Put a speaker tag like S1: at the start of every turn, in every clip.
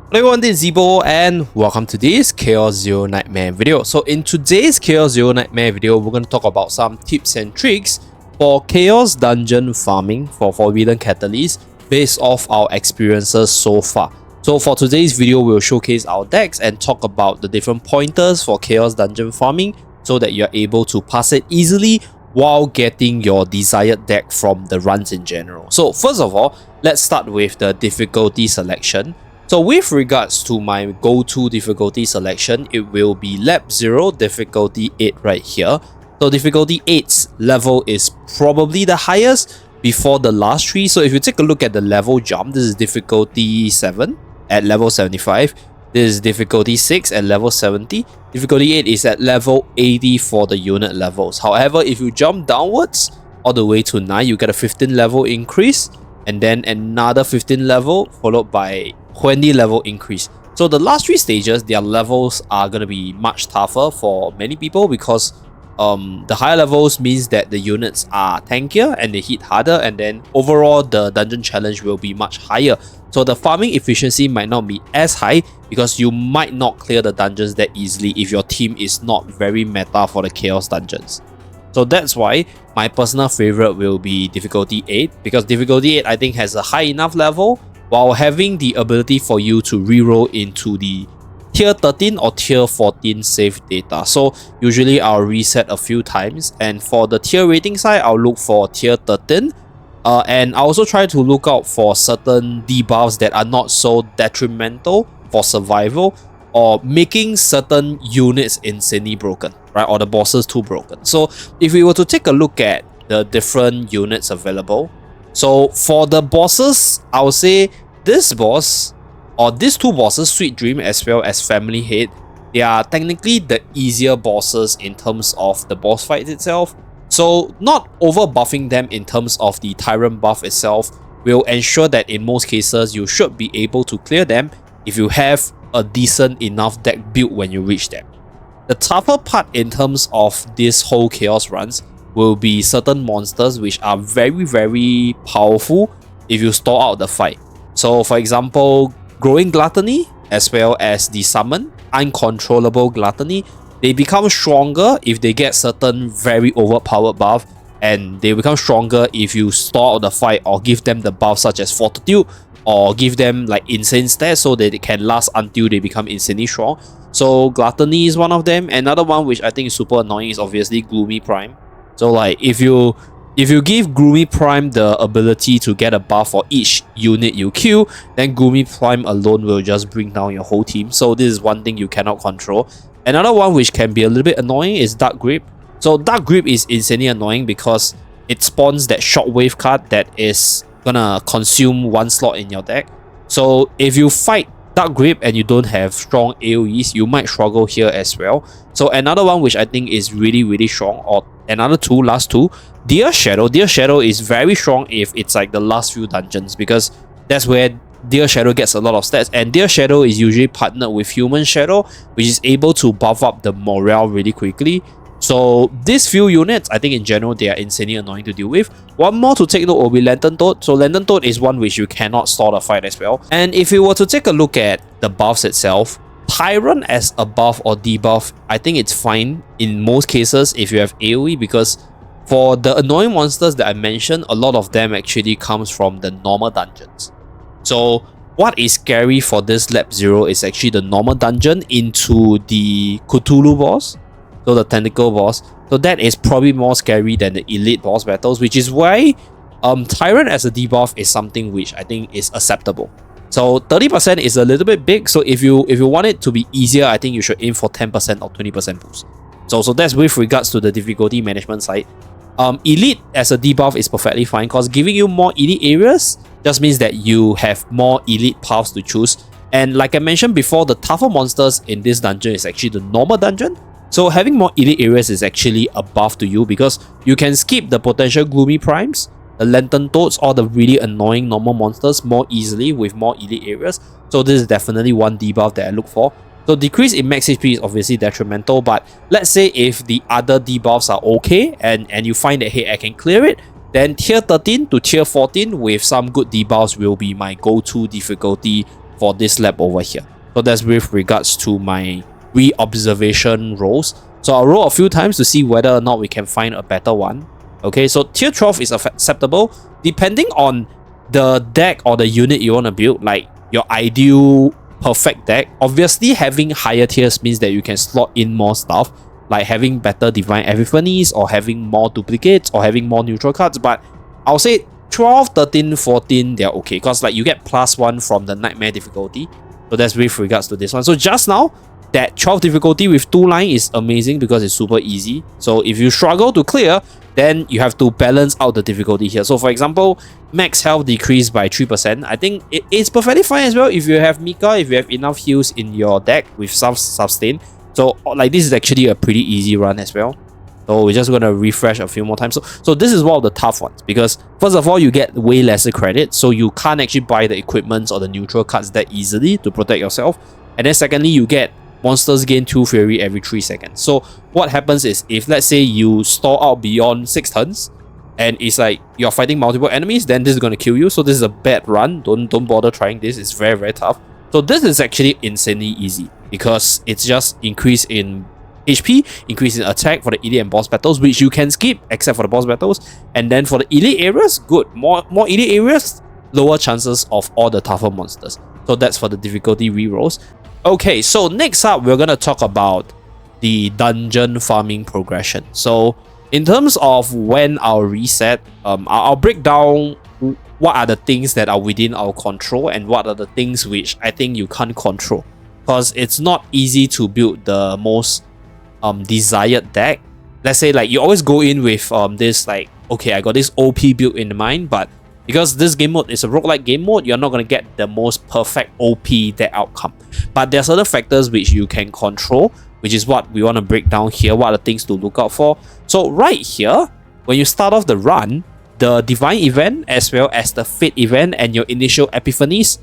S1: Hello everyone, this is Zeeebo and welcome to this Chaos Zero Nightmare video. So in today's Chaos Zero Nightmare video, we're going to talk about some tips and tricks for Chaos Dungeon farming for Forbidden Catalyst based off our experiences so far. So for today's video, we'll showcase our decks and talk about the different pointers for Chaos Dungeon farming so that you're able to pass it easily while getting your desired deck from the runs in general. So first of all, let's start with the difficulty selection. So with regards to my go-to difficulty selection, it will be Lab 0 difficulty 8 right here. So difficulty 8's level is probably the highest before the last three. So if you take a look at the level jump, this is difficulty 7 at level 75. This is difficulty 6 at level 70. Difficulty 8 is at level 80 for the unit levels. However, if you jump downwards all the way to 9, you get a 15 level increase and then another 15 level followed by 20 level increase. So the last three stages, their levels are going to be much tougher for many people because the higher levels means that the units are tankier and they hit harder, and then overall the dungeon challenge will be much higher. So the farming efficiency might not be as high because you might not clear the dungeons that easily if your team is not very meta for the chaos dungeons. So that's why my personal favorite will be difficulty 8, because difficulty 8 I think has a high enough level while having the ability for you to reroll into the tier 13 or tier 14 save data. So usually I'll reset a few times, and for the tier rating side, I'll look for tier 13. And I also try to look out for certain debuffs that are not so detrimental for survival or making certain units insanely broken, right? Or the bosses too broken. So if we were to take a look at the different units available, so for the bosses, I would say this boss or these two bosses, Sweet Dream as well as Family Head, they are technically the easier bosses in terms of the boss fight itself. So not over buffing them in terms of the Tyrant buff itself will ensure that in most cases you should be able to clear them if you have a decent enough deck build when you reach them. The tougher part in terms of this whole chaos runs will be certain monsters which are very powerful if you stall out the fight. So for example, Growing Gluttony as well as the Summon, Uncontrollable Gluttony, they become stronger if they get certain very overpowered buff, and they become stronger if you stall out the fight or give them the buff such as Fortitude or give them like insane stats so that it can last until they become insanely strong. So Gluttony is one of them. Another one which I think is super annoying is obviously Gloomy Prime. So like if you give Gloomy Prime the ability to get a buff for each unit you kill, then Gloomy Prime alone will just bring down your whole team. So this is one thing you cannot control. Another one which can be a little bit annoying is Dark Grip. So Dark Grip is insanely annoying because it spawns that Shockwave card that is gonna consume one slot in your deck. So if you fight Dark Grip and you don't have strong AoEs, you might struggle here as well. So another one which I think is really strong, or another two, last two, Dear Shadow. Dear Shadow is very strong if it's like the last few dungeons, because that's where Dear Shadow gets a lot of stats, and Dear Shadow is usually partnered with Human Shadow, which is able to buff up the morale really quickly. So these few units, I think in general, they are insanely annoying to deal with. One more to take note will be Lantern Toad. So Lantern Toad is one which you cannot stall the fight as well. And if you were to take a look at the buffs itself, Tyrant as a buff or debuff, I think it's fine in most cases if you have AoE, because for the annoying monsters that I mentioned, a lot of them actually comes from the normal dungeons. So what is scary for this Lab 0 is actually the normal dungeon into the Cthulhu boss, so the Tentacle boss. So that is probably more scary than the elite boss battles, which is why Tyrant as a debuff is something which I think is acceptable. So 30% is a little bit big, so if you want it to be easier, I think you should aim for 10% or 20% boost. So that's with regards to the difficulty management side. Elite as a debuff is perfectly fine because giving you more elite areas just means that you have more elite paths to choose. And like I mentioned before, the tougher monsters in this dungeon is actually the normal dungeon. So having more elite areas is actually a buff to you because you can skip the potential Gloomy Primes, the Lantern Toads, or the really annoying normal monsters more easily with more elite areas. So this is definitely one debuff that I look for. So decrease in max HP is obviously detrimental, but let's say if the other debuffs are okay and you find that, hey, I can clear it, then tier 13 to tier 14 with some good debuffs will be my go-to difficulty for this lab over here. So that's with regards to my re-observation rolls. So I'll roll a few times to see whether or not we can find a better one. Okay, so tier 12 is acceptable depending on the deck or the unit you want to build, like your ideal perfect deck. Obviously, having higher tiers means that you can slot in more stuff, like having better divine epiphanies or having more duplicates or having more neutral cards. But I'll say 12, 13, 14, they're okay because like you get +1 from the nightmare difficulty. So that's with regards to this one. So just now, that 12 difficulty with 2 line is amazing because it's super easy. So if you struggle to clear, then you have to balance out the difficulty here. So for example, max health decreased by 3%. I think it's perfectly fine as well if you have Mika, if you have enough heals in your deck with sustain. So like this is actually a pretty easy run as well. So we're just going to refresh a few more times. So this is one of the tough ones because first of all, you get way lesser credit. So you can't actually buy the equipments or the neutral cards that easily to protect yourself. And then secondly, you get monsters gain 2 fury every 3 seconds. So what happens is if let's say you stall out beyond 6 turns and it's like you're fighting multiple enemies, then this is going to kill you. So this is a bad run. Don't bother trying this. It's very, very tough. So this is actually insanely easy because it's just increase in HP, increase in attack for the elite and boss battles, which you can skip except for the boss battles. And then for the elite areas, good. More elite areas, lower chances of all the tougher monsters. So that's for the difficulty rerolls. Okay, so next up, we're going to talk about the dungeon farming progression. So in terms of when I'll reset, I'll break down what are the things that are within our control and what are the things which I think you can't control. Because it's not easy to build the most desired deck. Let's say like you always go in with this like, okay, I got this OP build in mind, but because this game mode is a roguelike game mode, you're not going to get the most perfect OP deck outcome. But there are certain factors which you can control, which is what we want to break down here. What are the things to look out for? So right here, when you start off the run, the divine event as well as the fate event and your initial epiphanies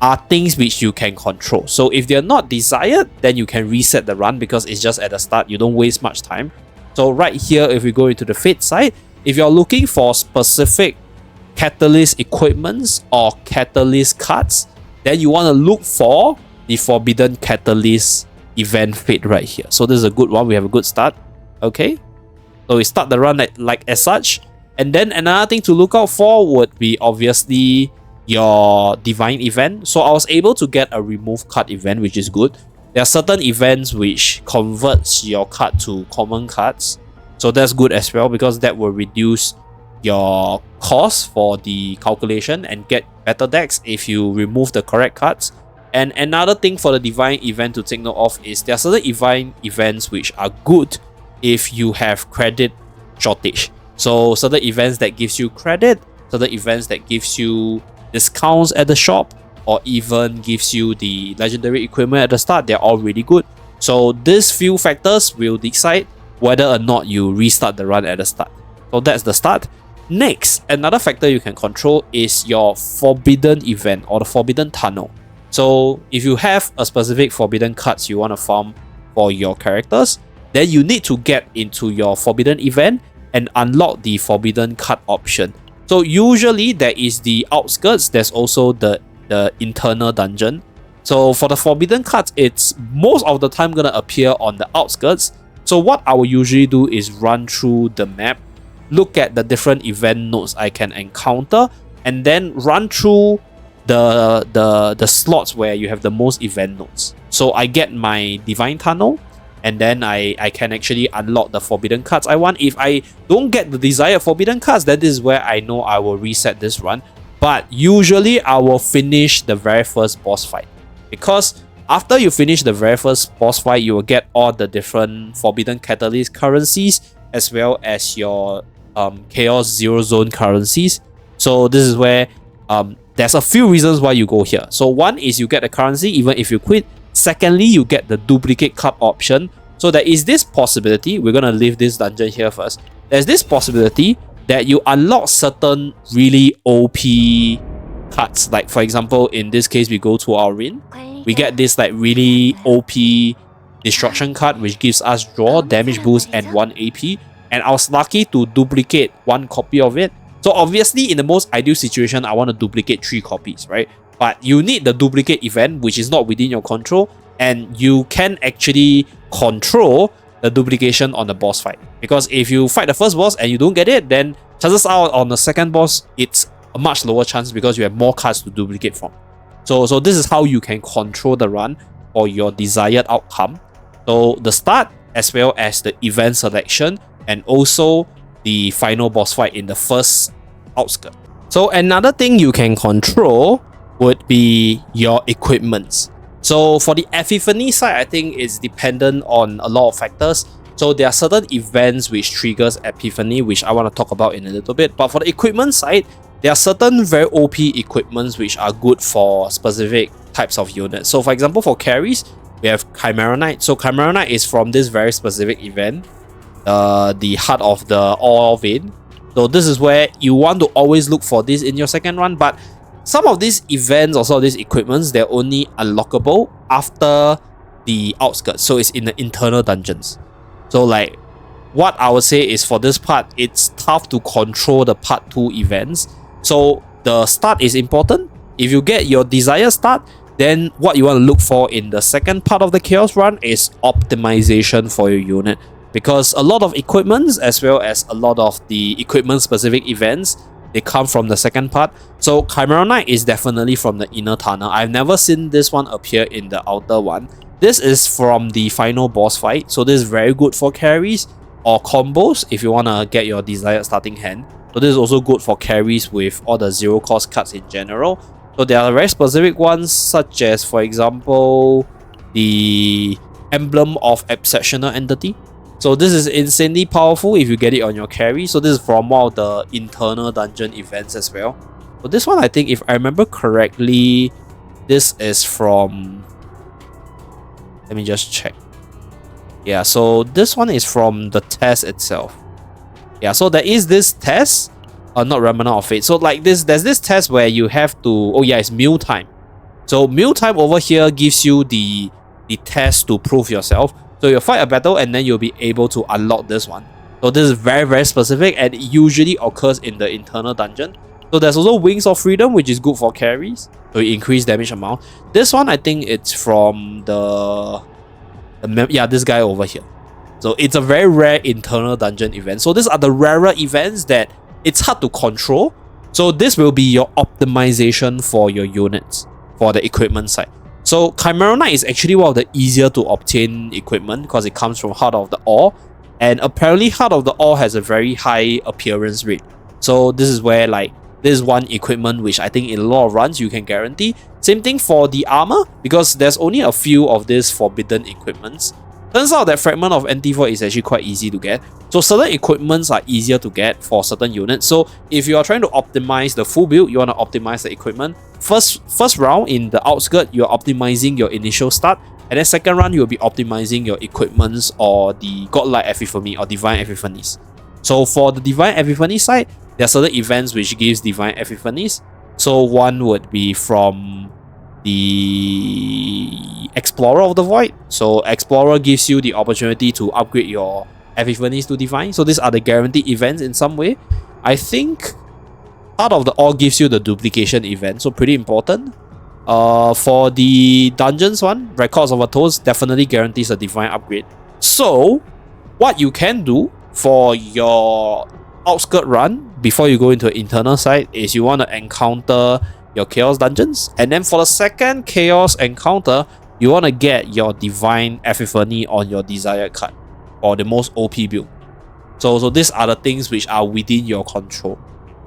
S1: are things which you can control. So if they're not desired, then you can reset the run because it's just at the start. You don't waste much time. So right here, if we go into the fate side, if you're looking for specific catalyst equipments or catalyst cards, then you want to look for the forbidden catalyst event fate right here. So this is a good one. We have a good start. Okay, so we start the run like as such. And then another thing to look out for would be obviously your divine event. So I was able to get a remove card event, which is good. There are certain events which converts your card to common cards. So that's good as well because that will reduce your cost for the calculation and get better decks if you remove the correct cards. And another thing for the divine event to take note of is there are certain divine events which are good if you have credit shortage. So certain events that gives you credit, certain events that gives you discounts at the shop, or even gives you the legendary equipment at the start, they're all really good. So these few factors will decide whether or not you restart the run at the start. So that's the start. Next, another factor you can control is your forbidden event or the forbidden tunnel. So if you have a specific forbidden cards you want to farm for your characters, then you need to get into your forbidden event and unlock the forbidden card option. So usually there is the outskirts, there's also the internal dungeon. So for the forbidden cards, it's most of the time gonna appear on the outskirts. So what I will usually do is run through the map, look at the different event nodes I can encounter, and then run through the slots where you have the most event nodes. So I get my divine tunnel, and then I can actually unlock the forbidden cards I want. If I don't get the desired forbidden cards, then this is where I know I will reset this run. But usually I will finish the very first boss fight, because after you finish the very first boss fight, you will get all the different forbidden catalyst currencies as well as your chaos zero zone currencies. So this is where there's a few reasons why you go here. So one is you get the currency even if you quit. Secondly, you get the duplicate cup option. So there is this possibility, we're gonna leave this dungeon here first. There's this possibility that you unlock certain really OP cards. Like for example, in this case, we go to Aurin. We get this like really OP destruction card, which gives us draw, damage boost, and 1 AP. And I was lucky to duplicate 1 copy of it. So obviously, in the most ideal situation, I want to duplicate 3 copies, right? but you need the duplicate event, which is not within your control, and you can actually control the duplication on the boss fight. Because if you fight the first boss and you don't get it, then chances are on the second boss, it's a much lower chance because you have more cards to duplicate from. So this is how you can control the run for your desired outcome. So the start, as well as the event selection, and also the final boss fight in the first outskirt. So another thing you can control would be your equipments. So for the Epiphany side, I think it's dependent on a lot of factors. So there are certain events which triggers Epiphany, which I want to talk about in a little bit. But for the equipment side, there are certain very OP equipments which are good for specific types of units. So for example, for carries, we have Chimera Knight. So Chimera Knight is from this very specific event, the Heart of the Ore Vein. So this is where you want to always look for this in your second run, but some of these events or some of these equipments, they're only unlockable after the outskirts. So it's in the internal dungeons. So like what I would say is for this part, it's tough to control the part 2 events. So the start is important. If you get your desired start, then what you want to look for in the second part of the Chaos run is optimization for your unit. Because a lot of equipments, as well as a lot of the equipment specific events, they come from the second part. So Chimera Knight is definitely from the inner tunnel. I've never seen this one appear in the outer one. This is from the final boss fight. So this is very good for carries or combos if you want to get your desired starting hand. So this is also good for carries with all the zero cost cards in general. So there are very specific ones, such as, for example, the Emblem of Exceptional Entity. So this is insanely powerful if you get it on your carry. So this is from one of the internal dungeon events as well. So this one, I think, if I remember correctly, this is from... Let me just check. Yeah, so this one is from the test itself. Yeah, so there is this test. Not Remnant of Fate. So like this, there's this test where you have to... Oh yeah, it's meal time. So meal time over here gives you the test to prove yourself. So you'll fight a battle and then you'll be able to unlock this one. So this is very, very specific and it usually occurs in the internal dungeon. So there's also Wings of Freedom, which is good for carries. So you increase damage amount. This one, I think it's from this guy over here. So it's a very rare internal dungeon event. So these are the rarer events that it's hard to control. So this will be your optimization for your units for the equipment side. So Chimera Knight is actually one of the easier to obtain equipment because it comes from Heart of the Ore. And apparently Heart of the Ore has a very high appearance rate. So this is where like this is one equipment which I think in a lot of runs you can guarantee. Same thing for the armor, because there's only a few of these forbidden equipments. Turns out that Fragment of Antivoid is actually quite easy to get. So certain equipments are easier to get for certain units. So if you are trying to optimize the full build, you want to optimize the equipment. First round in the outskirt, you're optimizing your initial start. And then second round, you'll be optimizing your equipments or the Godlike Epiphany or Divine Epiphanies. So for the Divine Epiphany side, there are certain events which gives Divine Epiphanies. So one would be from the Explorer of the Void. So Explorer gives you the opportunity to upgrade your Epiphanies to Divine. So these are the guaranteed events in some way. I think Heart of the Ore gives you the duplication event, so pretty important. For the dungeons one, Records of a Toast definitely guarantees a Divine upgrade. So what you can do for your outskirt run before you go into the internal side is you want to encounter your Chaos dungeons, and then for the second Chaos encounter, you want to get your Divine Epiphany on your desired card or the most OP build. So these are the things which are within your control.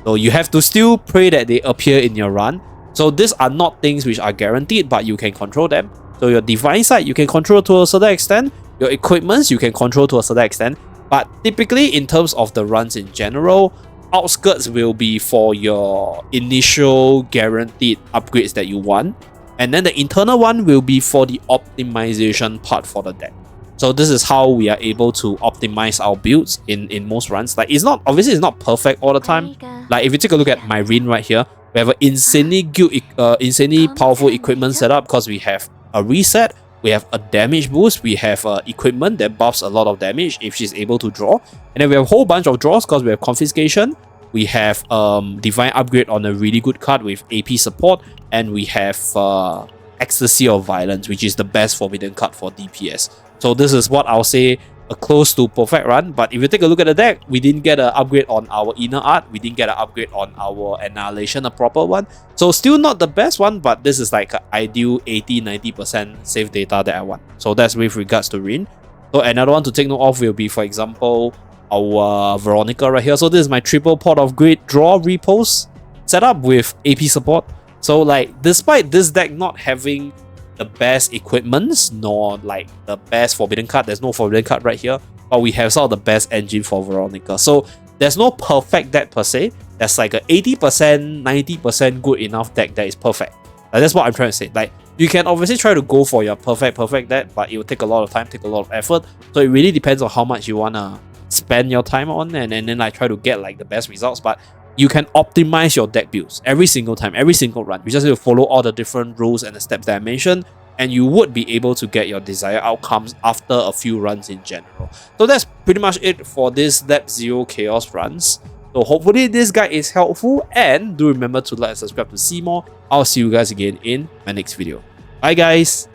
S1: So you have to still pray that they appear in your run. So these are not things which are guaranteed, but you can control them. So your Divine side, you can control to a certain extent. Your equipments, you can control to a certain extent. But typically, in terms of the runs in general, outskirts will be for your initial guaranteed upgrades that you want. And then the internal one will be for the optimization part for the deck. So this is how we are able to optimize our builds in most runs. Like it's not, obviously it's not perfect all the time. Like if you take a look at my Rin right here, we have an insanely powerful equipment setup because we have a reset, we have a damage boost, we have equipment that buffs a lot of damage if she's able to draw. And then we have a whole bunch of draws because we have confiscation, we have Divine Upgrade on a really good card with AP support, and we have Ecstasy of Violence, which is the best Forbidden card for DPS. So this is what I'll say a close to perfect run. But if you take a look at the deck, we didn't get an upgrade on our Inner Art, we didn't get an upgrade on our Annihilation, a proper one. So still not the best one, but this is like an ideal 80-90% save data that I want. So that's with regards to Rin. So another one to take note of will be, for example, our Veronica right here. So this is my triple pot of Great Draw Repose setup with AP support. So like, despite this deck not having the best equipments nor like the best Forbidden card, there's no Forbidden card right here, but we have some of the best engine for Veronica. So there's no perfect deck per se. There's like a 80%, 90% good enough deck that is perfect. That's what I'm trying to say. Like, you can obviously try to go for your perfect deck, but it will take a lot of time, take a lot of effort. So it really depends on how much you wanna spend your time on, and then like try to get like the best results. But you can optimize your deck builds every single time, every single run. You just need to follow all the different rules and the steps that I mentioned, and you would be able to get your desired outcomes after a few runs in general. So that's pretty much it for this Lab 0 Chaos runs. So hopefully this guide is helpful, and do remember to like and subscribe to see more. I'll see you guys again in my next video. Bye guys!